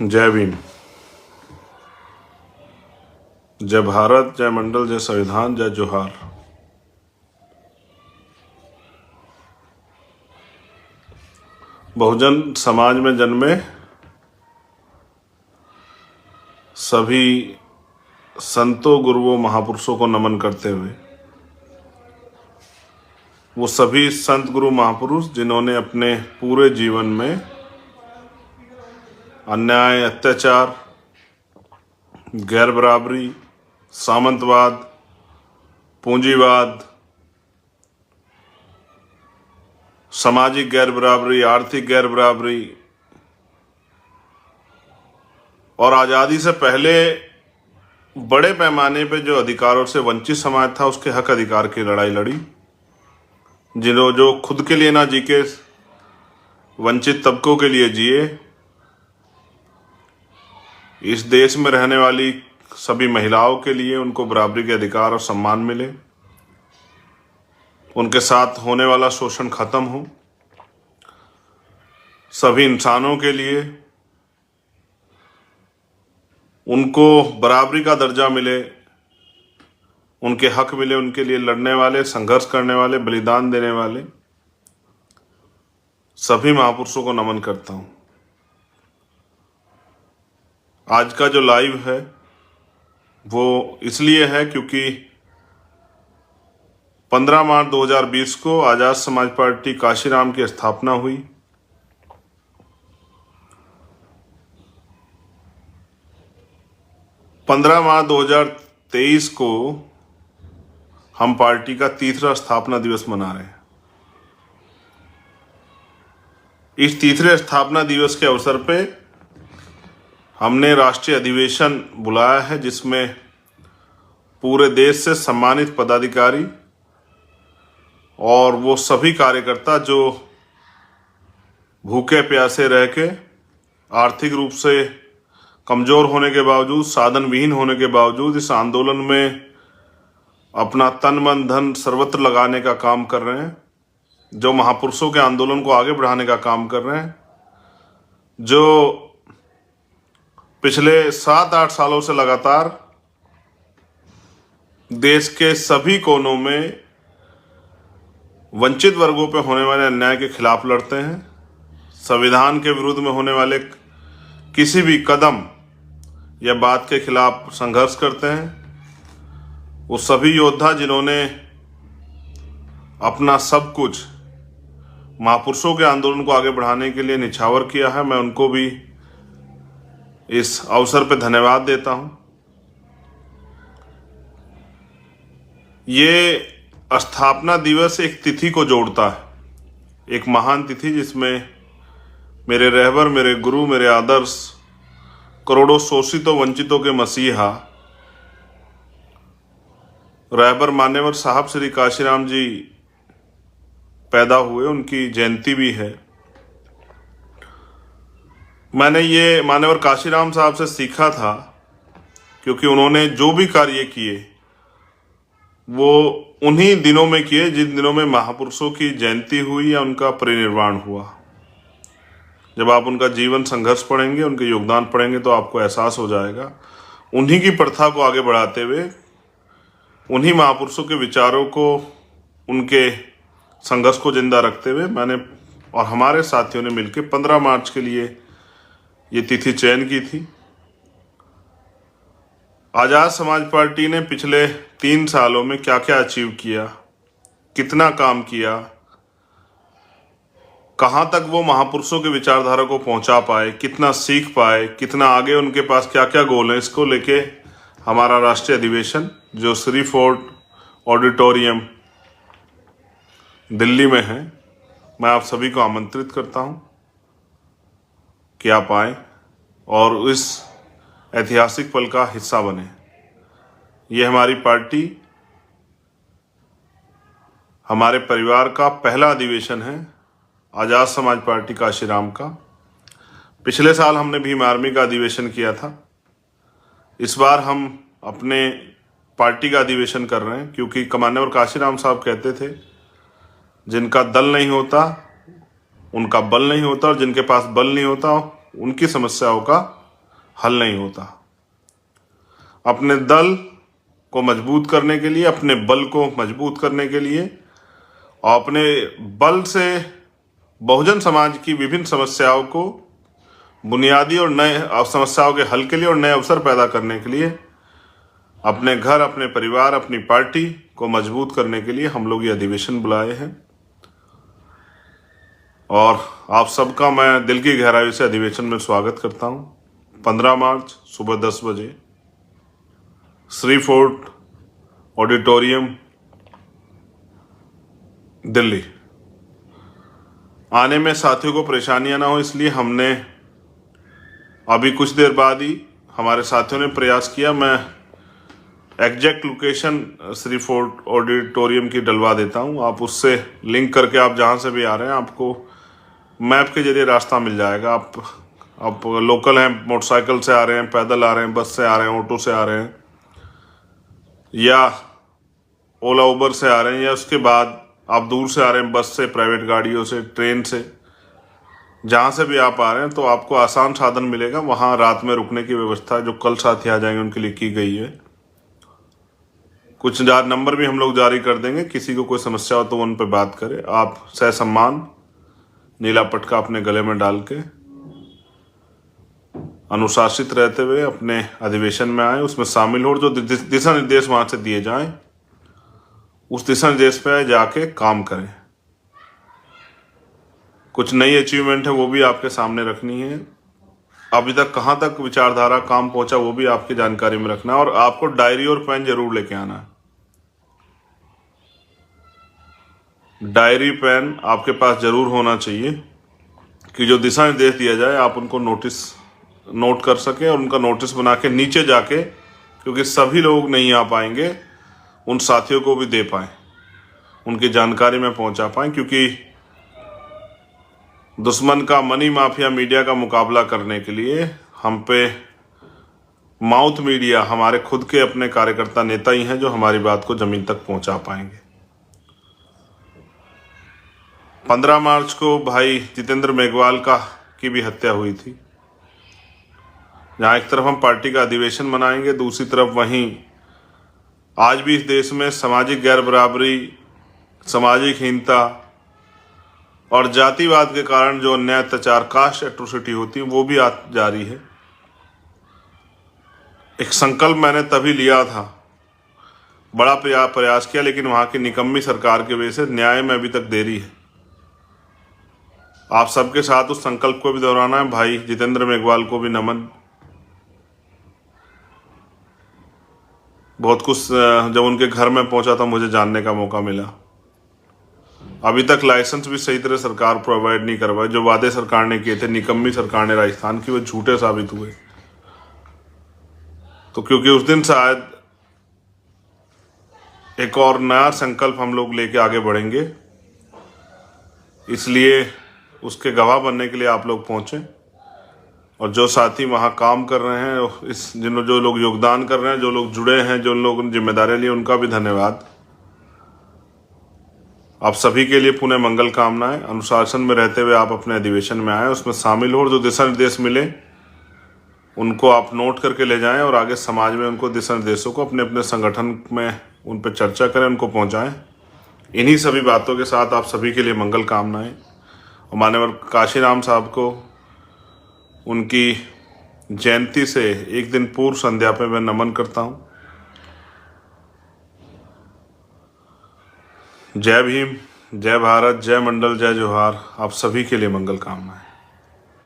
जय भीम, जय भारत, जय मंडल, जय संविधान, जय जोहार। बहुजन समाज में जन्मे सभी संतों, गुरुओं, महापुरुषों को नमन करते हुए, वो सभी संत, गुरु, महापुरुष जिन्होंने अपने पूरे जीवन में अन्याय, अत्याचार, गैर बराबरी, सामंतवाद, पूंजीवाद, सामाजिक गैर बराबरी, आर्थिक गैर बराबरी और आज़ादी से पहले बड़े पैमाने पे जो अधिकारों से वंचित समाज था उसके हक अधिकार की लड़ाई लड़ी। जो खुद के लिए ना जी के वंचित तबकों के लिए जिए। इस देश में रहने वाली सभी महिलाओं के लिए उनको बराबरी के अधिकार और सम्मान मिले, उनके साथ होने वाला शोषण खत्म हो, सभी इंसानों के लिए उनको बराबरी का दर्जा मिले, उनके हक मिले, उनके लिए लड़ने वाले, संघर्ष करने वाले, बलिदान देने वाले सभी महापुरुषों को नमन करता हूं। आज का जो लाइव है वो इसलिए है क्योंकि 15 मार्च 2020 को आजाद समाज पार्टी काशीराम की स्थापना हुई। पंद्रह मार्च 2023 को हम पार्टी का तीसरा स्थापना दिवस मना रहे हैं। इस तीसरे स्थापना दिवस के अवसर पे हमने राष्ट्रीय अधिवेशन बुलाया है, जिसमें पूरे देश से सम्मानित पदाधिकारी और वो सभी कार्यकर्ता जो भूखे प्यासे रह के आर्थिक रूप से कमजोर होने के बावजूद, साधन विहीन होने के बावजूद इस आंदोलन में अपना तन मन धन सर्वत्र लगाने का काम कर रहे हैं, जो महापुरुषों के आंदोलन को आगे बढ़ाने का काम कर रहे हैं, जो पिछले 7-8 सालों से लगातार देश के सभी कोनों में वंचित वर्गों पर होने वाले अन्याय के खिलाफ लड़ते हैं, संविधान के विरुद्ध में होने वाले किसी भी कदम या बात के खिलाफ संघर्ष करते हैं। वो सभी योद्धा जिन्होंने अपना सब कुछ महापुरुषों के आंदोलन को आगे बढ़ाने के लिए निछावर किया है, मैं उनको भी इस अवसर पर धन्यवाद देता हूं। ये स्थापना दिवस एक तिथि को जोड़ता है, एक महान तिथि जिसमें मेरे रहबर, मेरे गुरु, मेरे आदर्श, करोड़ों शोषितों वंचितों के मसीहा रहबर मान्यवर साहब श्री काशीराम जी पैदा हुए, उनकी जयंती भी है। मैंने ये मान्यवर काशीराम साहब से सीखा था क्योंकि उन्होंने जो भी कार्य किए वो उन्हीं दिनों में किए जिन दिनों में महापुरुषों की जयंती हुई या उनका परिनिर्वाण हुआ। जब आप उनका जीवन संघर्ष पढ़ेंगे, उनके योगदान पढ़ेंगे तो आपको एहसास हो जाएगा। उन्हीं की प्रथा को आगे बढ़ाते हुए, उन्हीं महापुरुषों के विचारों को, उनके संघर्ष को जिंदा रखते हुए मैंने और हमारे साथियों ने मिलकर 15 मार्च के लिए ये तिथि चयन की थी। आजाद समाज पार्टी ने पिछले 3 सालों में क्या क्या अचीव किया, कितना काम किया, कहां तक वो महापुरुषों के विचारधारा को पहुंचा पाए, कितना सीख पाए, कितना आगे उनके पास क्या क्या गोल है, इसको लेके हमारा राष्ट्रीय अधिवेशन जो श्री फोर्ट ऑडिटोरियम दिल्ली में है, मैं आप सभी को आमंत्रित करता हूं कि आप आए और इस ऐतिहासिक पल का हिस्सा बने। ये हमारी पार्टी, हमारे परिवार का पहला अधिवेशन है, आजाद समाज पार्टी काशीराम का। पिछले साल हमने भीम आर्मी का अधिवेशन किया था। इस बार हम अपने पार्टी का अधिवेशन कर रहे हैं क्योंकि मान्यवर काशीराम साहब कहते थे, जिनका दल नहीं होता उनका बल नहीं होता, और जिनके पास बल नहीं होता उनकी समस्याओं का हल नहीं होता। अपने दल को मजबूत करने के लिए, अपने बल को मजबूत करने के लिए और अपने बल से बहुजन समाज की विभिन्न समस्याओं को बुनियादी और नए समस्याओं के हल के लिए और नए अवसर पैदा करने के लिए, अपने घर, अपने परिवार, अपनी पार्टी को मजबूत करने के लिए हम लोग ये अधिवेशन बुलाए हैं। और आप सबका मैं दिल की गहराई से अधिवेशन में स्वागत करता हूं। 15 मार्च सुबह 10 बजे श्री फोर्ट ऑडिटोरियम, दिल्ली। आने में साथियों को परेशानियां ना हो, इसलिए हमने अभी कुछ देर बाद ही हमारे साथियों ने प्रयास किया। मैं exact location Shri fort auditorium की डलवा देता हूं, आप उससे लिंक करके आप जहां से भी आ रहे हैं आपको मैप के जरिए रास्ता मिल जाएगा। आप लोकल हैं, मोटरसाइकिल से आ रहे हैं, पैदल आ रहे हैं, बस से आ रहे हैं, ऑटो से आ रहे हैं या ओला उबर से आ रहे हैं, या उसके बाद आप दूर से आ रहे हैं बस से, प्राइवेट गाड़ियों से, ट्रेन से, जहां से भी आप आ रहे हैं तो आपको आसान साधन मिलेगा। वहां रात में रुकने की व्यवस्था जो कल साथी आ जाएंगे उनके लिए की गई है। कुछ नंबर भी हम लोग जारी कर देंगे, किसी को कोई समस्या हो तो उन पर बात करें। आप सहसम्मान नीला पटका अपने गले में डाल के अनुशासित रहते हुए अपने अधिवेशन में आए, उसमें शामिल हो, जो दिशा निर्देश वहां से दिए जाएं उस दिशा निर्देश पे जाके काम करें। कुछ नई अचीवमेंट है वो भी आपके सामने रखनी है। अभी तक कहां तक विचारधारा काम पहुंचा वो भी आपकी जानकारी में रखना है, और आपको डायरी और पेन जरूर लेके आना है। डायरी पेन आपके पास जरूर होना चाहिए कि जो दिशा निर्देश दिया जाए आप उनको नोट कर सके और उनका नोटिस बना के नीचे जाके, क्योंकि सभी लोग नहीं आ पाएंगे, उन साथियों को भी दे पाए, उनकी जानकारी में पहुंचा पाए। क्योंकि दुश्मन का मनी माफिया मीडिया का मुकाबला करने के लिए हम पे माउथ मीडिया, हमारे खुद के अपने कार्यकर्ता नेता ही हैं जो हमारी बात को जमीन तक पहुंचा पाएंगे। 15 मार्च को भाई जितेंद्र मेघवाल की भी हत्या हुई थी। जहां एक तरफ हम पार्टी का अधिवेशन मनाएंगे, दूसरी तरफ वहीं आज भी इस देश में सामाजिक गैर बराबरी, सामाजिक हीनता और जातिवाद के कारण जो अन्याय, अत्याचार, कास्ट एट्रोसिटी होती है वो भी जारी है। एक संकल्प मैंने तभी लिया था, बड़ा प्रयास किया, लेकिन वहां की निकम्मी सरकार की वजह से न्याय में अभी तक देरी है। आप सबके साथ उस संकल्प को भी दोहराना है। भाई जितेंद्र मेघवाल को भी नमन। बहुत कुछ जब उनके घर में पहुंचा था मुझे जानने का मौका मिला। अभी तक लाइसेंस भी सही तरह सरकार प्रोवाइड नहीं करवाए। जो वादे सरकार ने किए थे, निकम्मी सरकार ने राजस्थान की, वो झूठे साबित हुए। तो क्योंकि उस दिन शायद एक और नया संकल्प हम लोग लेके आगे बढ़ेंगे, इसलिए उसके गवाह बनने के लिए आप लोग पहुंचे। और जो साथी वहां काम कर रहे हैं, जो लोग योगदान कर रहे हैं, जो लोग जुड़े हैं, जो लोग जिम्मेदारी लिए, उनका भी धन्यवाद। आप सभी के लिए पुनः मंगल कामनाएं। अनुशासन में रहते हुए आप अपने अधिवेशन में आए, उसमें शामिल हो, और जो दिशा निर्देश मिले उनको आप नोट करके ले जाएं और आगे समाज में उनको दिशा निर्देशों को अपने अपने संगठन में उन पर चर्चा करें, उनको पहुंचाएं। इन्हीं सभी बातों के साथ आप सभी के लिए मंगल कामनाएं। और माननीय काशीराम साहब को उनकी जयंती से एक दिन पूर्व संध्या पे मैं नमन करता हूं। जय भीम, जय भारत, जय मंडल, जय जोहार। आप सभी के लिए मंगल कामनाएं।